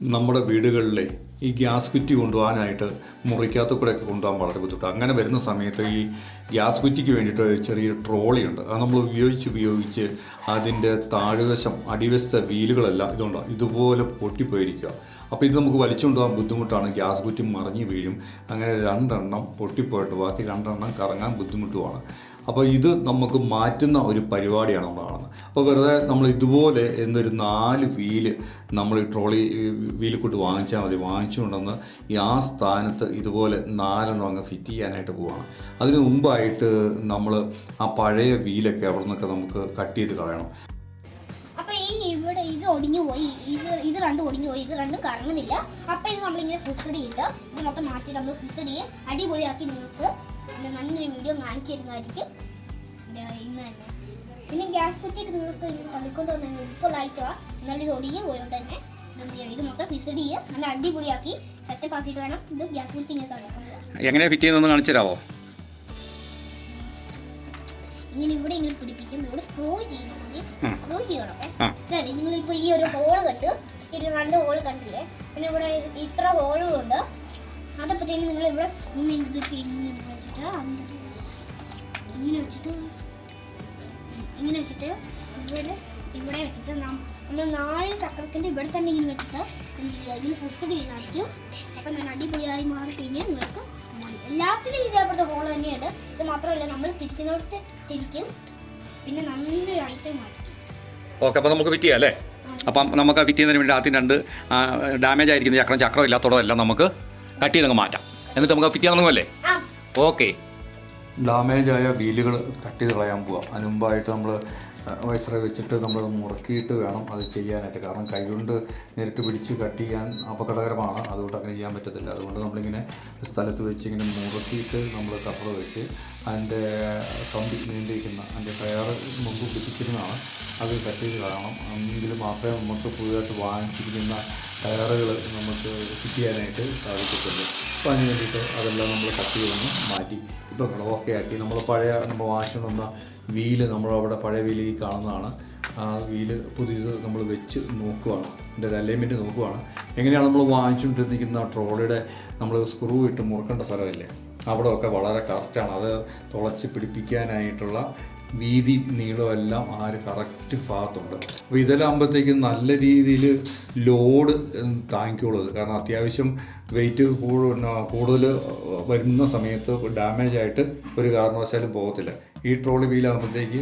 നമ്മുടെ വീടുകളിലെ ഈ ഗ്യാസ് കുറ്റി കൊണ്ടുപോകാനായിട്ട് മുറിക്കകത്ത് കൂടെയൊക്കെ കൊണ്ടുപോകാൻ വളരെ ബുദ്ധിമുട്ടാണ്. അങ്ങനെ വരുന്ന സമയത്ത് ഈ ഗ്യാസ് കുറ്റിക്ക് വേണ്ടിയിട്ട് ചെറിയൊരു ട്രോളിയുണ്ട്. അത് നമ്മൾ ഉപയോഗിച്ച് അതിൻ്റെ താഴ്വശം അടിവശത്തെ വീലുകളെല്ലാം ഇതുപോലെ പൊട്ടിപ്പോയിരിക്കുക. അപ്പോൾ ഇത് നമുക്ക് വലിച്ചുകൊണ്ട് പോകാൻ ബുദ്ധിമുട്ടാണ്. ഗ്യാസ് കുറ്റി മറിഞ്ഞ് വീഴും. അങ്ങനെ 2 എണ്ണം പൊട്ടിപ്പോയിട്ട് ബാക്കി 2 എണ്ണം കറങ്ങാൻ ബുദ്ധിമുട്ടുമാണ്. അപ്പോൾ ഇത് നമുക്ക് മാറ്റുന്ന ഒരു പരിപാടിയാണ് നമ്മൾ കാണുന്നത്. അപ്പോൾ വെറുതെ നമ്മൾ ഇതുപോലെ എന്നൊരു 4 വീല് നമ്മൾ ഈ ട്രോളി വീലിൽ കൂട്ട് വാങ്ങിച്ചാൽ മതി. വാങ്ങിച്ചുകൊണ്ടെന്ന് ആ സ്ഥാനത്ത് ഇതുപോലെ 4 എണ്ണം അങ്ങ് ഫിറ്റ് ചെയ്യാനായിട്ട് പോവുകയാണ്. അതിന് മുമ്പായിട്ട് നമ്മൾ ആ പഴയ വീലൊക്കെ അവിടെ നിന്നൊക്കെ നമുക്ക് കട്ട് ചെയ്ത് കളയണം. അപ്പോൾ ഇവിടെ ഇത് ഒടിഞ്ഞു പോയി, ഇത് രണ്ടും ഒടിഞ്ഞു പോയി, ഇത് രണ്ടും കറങ്ങുന്നില്ല. അപ്പോൾ ഇത് നമ്മളിങ്ങനെ ഫിക്സഡ് ചെയ്തിട്ട് ഇത് മൊത്തം മാറ്റിയിട്ട് നമ്മൾ ഫിക്സഡ് ചെയ്ത് അടിപൊളിയാക്കി നിങ്ങൾക്ക് നല്ലൊരു വീഡിയോ കാണിച്ചു തരുന്നതായിരിക്കും ഇന്ന് തന്നെ. പിന്നെ ഗ്യാസ് കുറ്റിയൊക്കെ നിങ്ങൾക്ക് തള്ളിക്കൊണ്ട് വന്നാൽ എളുപ്പമായിട്ട് എന്നാലും ഇത് ഒടിഞ്ഞു പോയോണ്ട് തന്നെ എന്ത് ചെയ്യുക, ഇത് മൊത്തം ഫിക്സഡ് ചെയ്യുക, നല്ല അടിപൊളിയാക്കി സെറ്റപ്പ് ആക്കിയിട്ട് വേണം ഇത് ഗ്യാസ് കുറ്റി ഇങ്ങനെ തള്ളിക്കൊണ്ട് പോകാൻ. എങ്ങനെയാണ് ഫിറ്റ് ചെയ്യുന്നതെന്ന് കാണിച്ചു തരാമോ? ഇങ്ങനെ ഇങ്ങനെ പിടിപ്പിക്കും. ഇവിടെ സ്ക്രൂ ചെയ്യണം. നിങ്ങളിപ്പോൾ ഈ ഒരു ഹോള് കണ്ട്, ഈ 2 ഹോള് കണ്ടില്ലേ? പിന്നെ ഇവിടെ ഇത്ര ഹോളുകളുണ്ട്. അതപ്പത്തേനും നിങ്ങൾ ഇവിടെ ഇങ്ങനെ വെച്ചിട്ട് ഇവിടെ വെച്ചിട്ട് നമ്മൾ 4 ചക്രത്തിൻ്റെ ഇവിടെ തന്നെ ഇങ്ങനെ വെച്ചിട്ട് ഇതിന് ഫിക്സഡ് ചെയ്യുന്നതായിരിക്കും. അപ്പം ഞാൻ അടിപൊളിയായി മാറി കഴിഞ്ഞാൽ നിങ്ങൾക്ക് എല്ലാത്തിനും ഇതേപോലത്തെ ഹോള് തന്നെയുണ്ട്. ഇത് മാത്രമല്ല, നമ്മൾ തിരിക്കുന്നിടത്ത് തിരിക്കും. പിന്നെ നല്ലൊരു ഐറ്റം മാറ്റി. ഓക്കെ, അപ്പോൾ നമുക്ക് ഫിറ്റ് ചെയ്യാം അല്ലേ? അപ്പം നമുക്ക് ഫിറ്റ് ചെയ്യുന്നതിന് വേണ്ടി ആദ്യം 2 ഡാമേജ് ആയിരിക്കുന്ന ചക്രം ഇല്ലാത്തതോ എല്ലാം നമുക്ക് കട്ട് ചെയ്തങ്ങ് മാറ്റാം. എന്നിട്ട് നമുക്ക് ഫിറ്റ് ചെയ്യാൻ തുടങ്ങുമല്ലേ? ഓക്കെ. ഡാമേജായ വീലുകൾ കട്ട് ചെയ്ത് കളയാൻ പോവാം. അതിന് മുമ്പായിട്ട് നമ്മൾ വൈസറെ വെച്ചിട്ട് നമ്മൾ മുറുക്കിയിട്ട് വേണം അത് ചെയ്യാനായിട്ട്. കാരണം കൈകൊണ്ട് നേരിട്ട് പിടിച്ച് കട്ട് ചെയ്യാൻ അപകടകരമാണ്. അതുകൊണ്ട് അങ്ങനെ ചെയ്യാൻ പറ്റത്തില്ല. അതുകൊണ്ട് നമ്മളിങ്ങനെ സ്ഥലത്ത് വെച്ച് ഇങ്ങനെ മുറുക്കിയിട്ട് നമ്മൾ കപ്പർ വെച്ച് അതിൻ്റെ കമ്പി നീണ്ടിരിക്കുന്ന അതിൻ്റെ ടയർ മുമ്പ് പിടിച്ചിരുന്നതാണ്, അത് കട്ട് ചെയ്ത് കളയണം. എങ്കിൽ മാത്രമേ നമുക്ക് പുതിയതായിട്ട് വാങ്ങിച്ചിരിക്കുന്ന ടയറുകൾ നമുക്ക് ഫിറ്റ് ചെയ്യാനായിട്ട് സാധിക്കത്തുള്ളൂ. അപ്പോൾ അതിന് വേണ്ടിയിട്ട് അതെല്ലാം നമ്മൾ കട്ട് ചെയ്തൊന്ന് മാറ്റി ഇപ്പോൾ ഓക്കെ ആക്കി. നമ്മൾ വാങ്ങിച്ചുകൊണ്ടുവന്ന വീല് നമ്മളവിടെ പഴയ വീല് ഈ കാണുന്നതാണ്. ആ വീല് പുതിയത് നമ്മൾ വെച്ച് നോക്കുകയാണ്, അതിൻ്റെ ഒരു അലൈൻമെൻറ്റ് നോക്കുകയാണ്. എങ്ങനെയാണ് നമ്മൾ വാങ്ങിച്ചുകൊണ്ടിരിക്കുന്ന ട്രോളിയുടെ നമ്മൾ സ്ക്രൂ ഇട്ട് മുറുക്കേണ്ട സ്ഥലമല്ലേ, അവിടെയൊക്കെ വളരെ കറക്റ്റാണ്. അത് തുളച്ച് പിടിപ്പിക്കാനായിട്ടുള്ള വീതി നീളമെല്ലാം ആ ഒരു കറക്റ്റ് ഭാഗത്തുണ്ട്. അപ്പോൾ ഇതെല്ലാം ആകുമ്പോഴത്തേക്കും നല്ല രീതിയിൽ ലോഡ് താങ്ങിക്കുള്ളത്. കാരണം അത്യാവശ്യം വെയിറ്റ് കൂടുതൽ വരുന്ന സമയത്ത് ഡാമേജായിട്ട് ഒരു കാരണവശാലും പോകത്തില്ല. ഈ ട്രോളി വീലാകുമ്പോഴത്തേക്ക്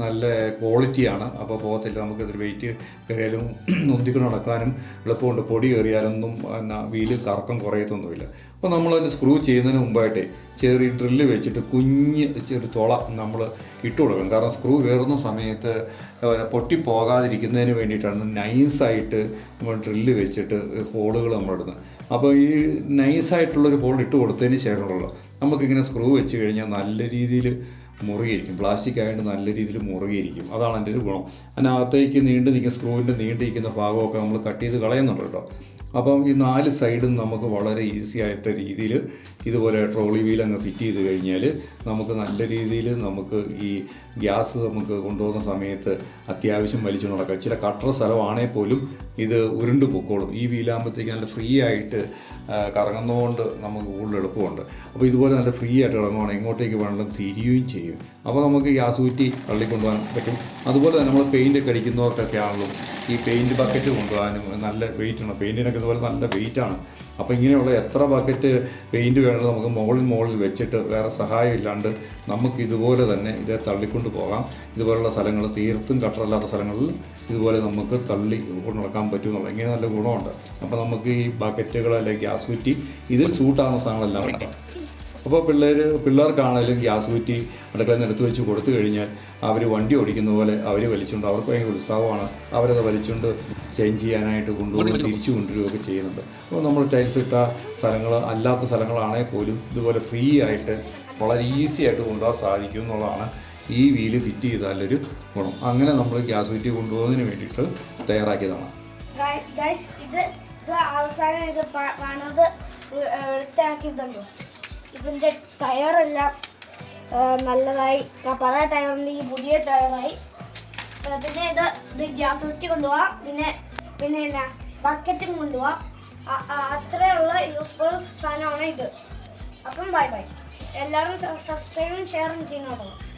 നല്ല ക്വാളിറ്റിയാണ്, അപ്പോൾ പോകത്തില്ല. നമുക്കിതൊരു വെയിറ്റ് കയറിയാലും നൊന്തിക്കൊണ്ട് നടക്കാനും എളുപ്പമുണ്ട്. പൊടി കയറിയാലൊന്നും വീല് കറക്കം കുറയത്തൊന്നുമില്ല. അപ്പോൾ നമ്മളതിൻ്റെ സ്ക്രൂ ചെയ്യുന്നതിന് മുമ്പായിട്ട് ചെറിയ ഡ്രില്ല് വെച്ചിട്ട് ചെറിയ തുള നമ്മൾ ഇട്ട് കൊടുക്കണം. കാരണം സ്ക്രൂ കയറുന്ന സമയത്ത് പൊട്ടിപ്പോകാതിരിക്കുന്നതിന് വേണ്ടിയിട്ടാണ് നൈസായിട്ട് നമ്മൾ ഡ്രില്ല് വെച്ചിട്ട് ഹോളുകൾ നമ്മളിടുന്നത്. അപ്പോൾ ഈ നൈസായിട്ടുള്ളൊരു ഹോൾ ഇട്ട് കൊടുത്തതിന് ശേഷമുള്ള നമുക്കിങ്ങനെ സ്ക്രൂ വെച്ച് കഴിഞ്ഞാൽ നല്ല രീതിയിൽ മുറുകിയിരിക്കും. പ്ലാസ്റ്റിക് ആയിട്ട് നല്ല രീതിയിൽ മുറുകിയിരിക്കും. അതാണ് എൻ്റെ ഒരു ഗുണം. അതിനകത്തേക്ക് സ്ക്രൂവിൻ്റെ നീണ്ടിരിക്കുന്ന ഭാഗമൊക്കെ നമ്മൾ കട്ട് ചെയ്ത് കളയുന്നുണ്ട് കേട്ടോ. അപ്പം ഈ 4 സൈഡും നമുക്ക് വളരെ ഈസി ആയിട്ട് രീതിയിൽ ഇതുപോലെ ട്രോളി വീൽ അങ്ങ് ഫിറ്റ് ചെയ്ത് കഴിഞ്ഞാൽ നമുക്ക് നല്ല രീതിയിൽ നമുക്ക് ഈ ഗ്യാസ് നമുക്ക് കൊണ്ടുപോകുന്ന സമയത്ത് അത്യാവശ്യം വലിച്ചു നടക്കാം. ചില കട്ടർ സ്ഥലമാണെങ്കിൽ പോലും ഇത് ഉരുണ്ട് പൊക്കോളും. ഈ വീലാകുമ്പോഴത്തേക്ക് നല്ല ഫ്രീ ആയിട്ട് കറങ്ങുന്നതുകൊണ്ട് നമുക്ക് കൂടുതൽ എളുപ്പമുണ്ട്. അപ്പോൾ ഇതുപോലെ നല്ല ഫ്രീ ആയിട്ട് ഇറങ്ങുവാണെങ്കിൽ എങ്ങോട്ടേക്ക് വേണമെങ്കിലും തിരിയുകയും ചെയ്യും. അപ്പോൾ നമുക്ക് ഗ്യാസ് കുറ്റി തള്ളിക്കൊണ്ടുപോകാൻ പറ്റും. അതുപോലെ തന്നെ നമ്മൾ പെയിൻ്റൊക്കെ അടിക്കുന്നവർക്കൊക്കെ ആണെങ്കിലും ഈ പെയിൻറ്റ് ബക്കറ്റ് കൊണ്ടുപോകാനും നല്ല വെയിറ്റാണ്. പെയിൻറ്റിനൊക്കെ ഇതുപോലെ നല്ല വെയിറ്റാണ്. അപ്പോൾ ഇങ്ങനെയുള്ള എത്ര ബക്കറ്റ് പെയിൻറ്റ് വേണമെങ്കിൽ നമുക്ക് മുകളിൽ വെച്ചിട്ട് വേറെ സഹായം ഇല്ലാണ്ട് നമുക്ക് ഇതുപോലെ തന്നെ ഇതേ തള്ളിക്കൊണ്ട് പോകാം. ഇതുപോലുള്ള സ്ഥലങ്ങൾ തീർത്തും കട്ടറല്ലാത്ത സ്ഥലങ്ങളിൽ ഇതുപോലെ നമുക്ക് തള്ളി കൊണ്ട് നടക്കാൻ പറ്റും എന്നുള്ള ഇങ്ങനെ നല്ല ഗുണമുണ്ട്. അപ്പോൾ നമുക്ക് ഈ ബക്കറ്റുകൾ അല്ലെങ്കിൽ ഗ്യാസ് കുറ്റി ഇതിൽ സൂട്ടാകുന്ന സാധനങ്ങളെല്ലാം ഉണ്ടാകും. അപ്പോൾ പിള്ളേർക്കാണെങ്കിലും ഗ്യാസ് കുറ്റി അടുക്കളയിൽ എടുത്ത് വെച്ച് കൊടുത്തു കഴിഞ്ഞാൽ അവർ വണ്ടി ഓടിക്കുന്ന പോലെ അവർ വലിച്ചുകൊണ്ട് അവർക്ക് ഭയങ്കര ഉത്സാഹമാണ്. അവരത് വലിച്ചുകൊണ്ട് ചേഞ്ച് ചെയ്യാനായിട്ട് കൊണ്ടുപോയി തിരിച്ചു കൊണ്ടുവരികയൊക്കെ ചെയ്യുന്നുണ്ട്. അപ്പോൾ നമ്മൾ ടൈൽസ് ഇട്ട സ്ഥലങ്ങൾ അല്ലാത്ത സ്ഥലങ്ങളാണെങ്കിൽ പോലും ഇതുപോലെ ഫ്രീ ആയിട്ട് വളരെ ഈസി ആയിട്ട് കൊണ്ടുപോകാൻ സാധിക്കും എന്നുള്ളതാണ് ഈ വീല് ഫിറ്റ് ചെയ്താലൊരു ഗുണം. അങ്ങനെ നമ്മൾ ഗ്യാസ് കുറ്റി കൊണ്ടുപോകുന്നതിന് വേണ്ടിയിട്ട് തയ്യാറാക്കിയതാണ്. ഇതിൻ്റെ ടയറെല്ലാം നല്ലതായി, പഴയ ടയറിൻ്റെ ഈ പുതിയ ടയറായി. പിന്നെ ഇത് ഗ്യാസ് കുറ്റി കൊണ്ടുപോകാം. പിന്നെ ബക്കറ്റും കൊണ്ടുപോവാം. അത്രയുള്ള യൂസ്ഫുൾ സാധനമാണ് ഇത്. അപ്പം ബൈ ബൈ. എല്ലാവരും സബ്സ്ക്രൈബും ഷെയറും ചെയ്യണം.